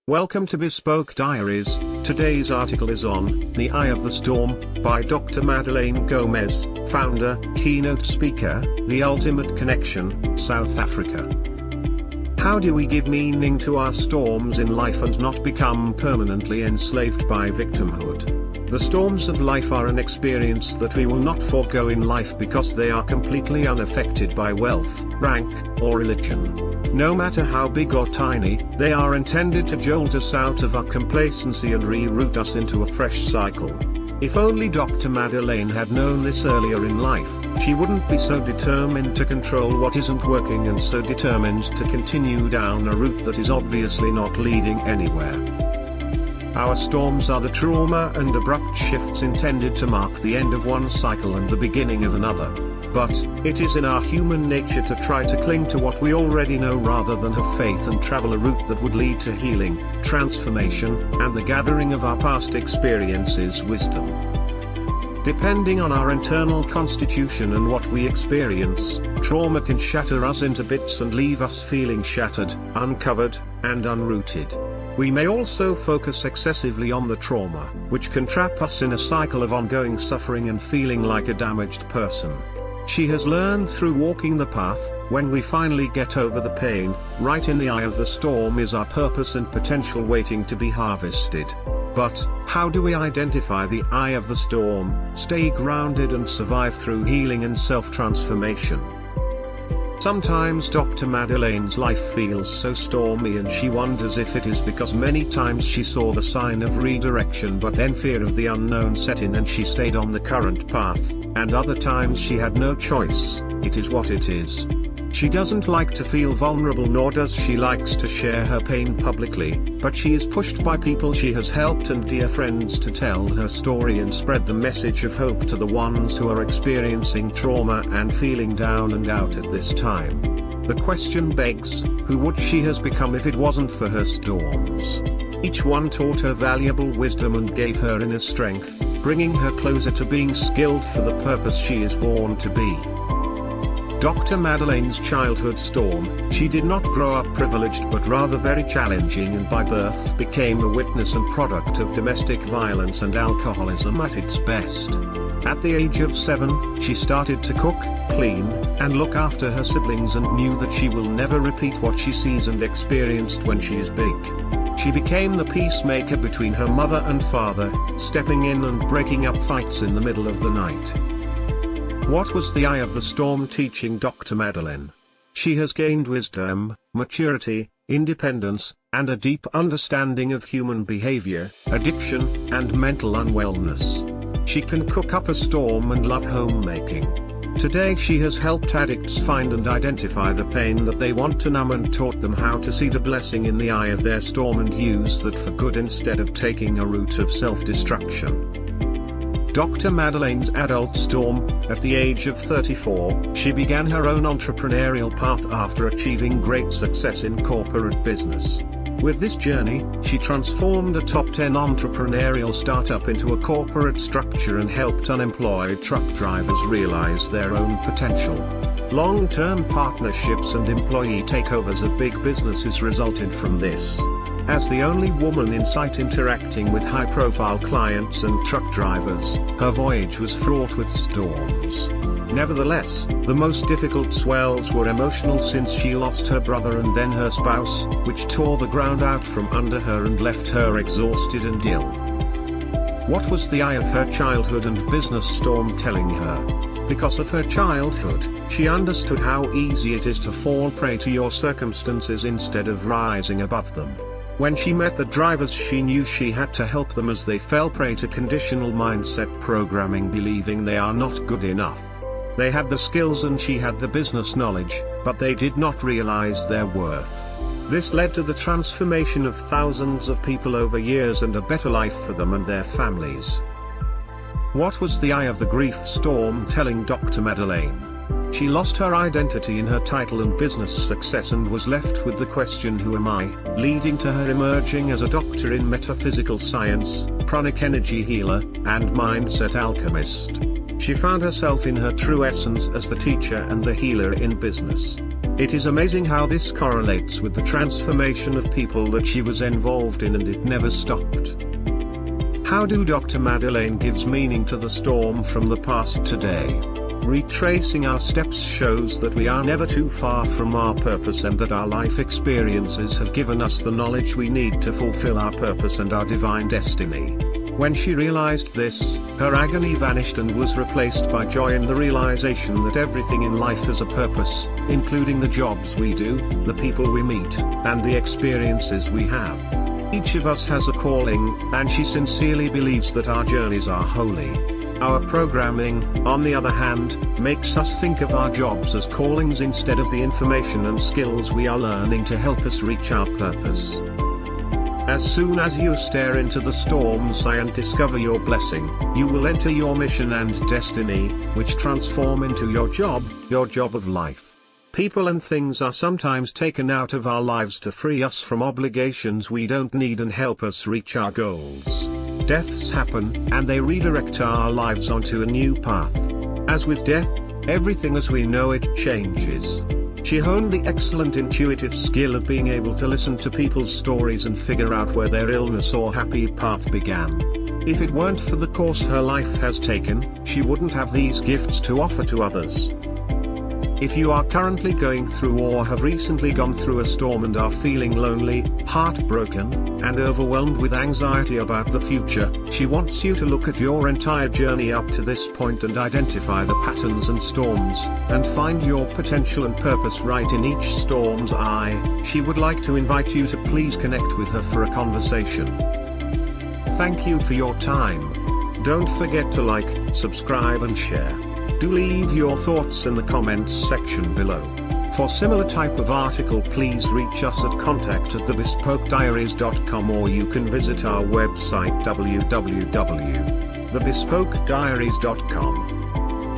Welcome to Bespoke Diaries. Today's article is on The Eye of the Storm by Dr. Madelaine Gomes, founder, keynote speaker, The Ultimate Connection, South Africa. How do we give meaning to our storms in life and not become permanently enslaved by victimhood? The storms of life are an experience that we will not forego in life because they are completely unaffected by wealth, rank, or religion. No matter how big or tiny, they are intended to jolt us out of our complacency and reroute us into a fresh cycle. If only Dr. Madelaine had known this earlier in life, she wouldn't be so determined to control what isn't working and so determined to continue down a route that is obviously not leading anywhere. Our storms are the trauma and abrupt shifts intended to mark the end of one cycle and the beginning of another. But, it is in our human nature to try to cling to what we already know rather than have faith and travel a route that would lead to healing, transformation, and the gathering of our past experiences' wisdom. Depending on our internal constitution and what we experience, trauma can shatter us into bits and leave us feeling shattered, uncovered, and unrooted. We may also focus excessively on the trauma, which can trap us in a cycle of ongoing suffering and feeling like a damaged person. She has learned through walking the path, when we finally get over the pain, right in the eye of the storm is our purpose and potential waiting to be harvested. But, how do we identify the eye of the storm, stay grounded and survive through healing and self-transformation? Sometimes Dr. Madelaine's life feels so stormy and she wonders if it is because many times she saw the sign of redirection but then fear of the unknown set in and she stayed on the current path, and other times she had no choice. It is what it is. She doesn't like to feel vulnerable nor does she likes to share her pain publicly, but she is pushed by people she has helped and dear friends to tell her story and spread the message of hope to the ones who are experiencing trauma and feeling down and out at this time. The question begs, who would she has become if it wasn't for her storms? Each one taught her valuable wisdom and gave her inner strength, bringing her closer to being skilled for the purpose she is born to be. Dr. Madelaine's childhood storm, she did not grow up privileged but rather very challenging and by birth became a witness and product of domestic violence and alcoholism at its best. At the age of 7, she started to cook, clean, and look after her siblings and knew that she will never repeat what she sees and experienced when she is big. She became the peacemaker between her mother and father, stepping in and breaking up fights in the middle of the night. What was the eye of the storm teaching Dr. Madelaine? She has gained wisdom, maturity, independence, and a deep understanding of human behavior, addiction, and mental unwellness. She can cook up a storm and love homemaking. Today she has helped addicts find and identify the pain that they want to numb and taught them how to see the blessing in the eye of their storm and use that for good instead of taking a route of self-destruction. Dr. Madelaine's adult storm, at the age of 34, she began her own entrepreneurial path after achieving great success in corporate business. With this journey, she transformed a top 10 entrepreneurial startup into a corporate structure and helped unemployed truck drivers realize their own potential. Long-term partnerships and employee takeovers of big businesses resulted from this. As the only woman in sight interacting with high-profile clients and truck drivers, her voyage was fraught with storms. Nevertheless, the most difficult swells were emotional since she lost her brother and then her spouse, which tore the ground out from under her and left her exhausted and ill. What was the eye of her childhood and business storm telling her? Because of her childhood, she understood how easy it is to fall prey to your circumstances instead of rising above them. When she met the drivers she knew she had to help them as they fell prey to conditional mindset programming, believing they are not good enough. They had the skills and she had the business knowledge, but they did not realize their worth. This led to the transformation of thousands of people over years and a better life for them and their families. What was the eye of the grief storm telling Dr. Madelaine? She lost her identity in her title and business success and was left with the question, who am I, leading to her emerging as a doctor in metaphysical science, pranic energy healer, and mindset alchemist. She found herself in her true essence as the teacher and the healer in business. It is amazing how this correlates with the transformation of people that she was involved in, and it never stopped. How do Dr. Madelaine gives meaning to the storm from the past today? Retracing our steps shows that we are never too far from our purpose, and that our life experiences have given us the knowledge we need to fulfill our purpose and our divine destiny. When she realized this, her agony vanished and was replaced by joy in the realization that everything in life has a purpose, including the jobs we do, the people we meet, and the experiences we have. Each of us has a calling, and she sincerely believes that our journeys are holy. Our programming, on the other hand, makes us think of our jobs as callings instead of the information and skills we are learning to help us reach our purpose. As soon as you stare into the storms and discover your blessing, you will enter your mission and destiny, which transform into your job of life. People and things are sometimes taken out of our lives to free us from obligations we don't need and help us reach our goals. Deaths happen, and they redirect our lives onto a new path. As with death, everything as we know it changes. She honed the excellent intuitive skill of being able to listen to people's stories and figure out where their illness or happy path began. If it weren't for the course her life has taken, she wouldn't have these gifts to offer to others. If you are currently going through or have recently gone through a storm and are feeling lonely, heartbroken, and overwhelmed with anxiety about the future, she wants you to look at your entire journey up to this point and identify the patterns and storms, and find your potential and purpose right in each storm's eye. She would like to invite you to please connect with her for a conversation. Thank you for your time. Don't forget to like, subscribe and share. Do leave your thoughts in the comments section below. For similar type of article, please reach us at contact@thebespokediaries.com, or you can visit our website www.thebespokediaries.com.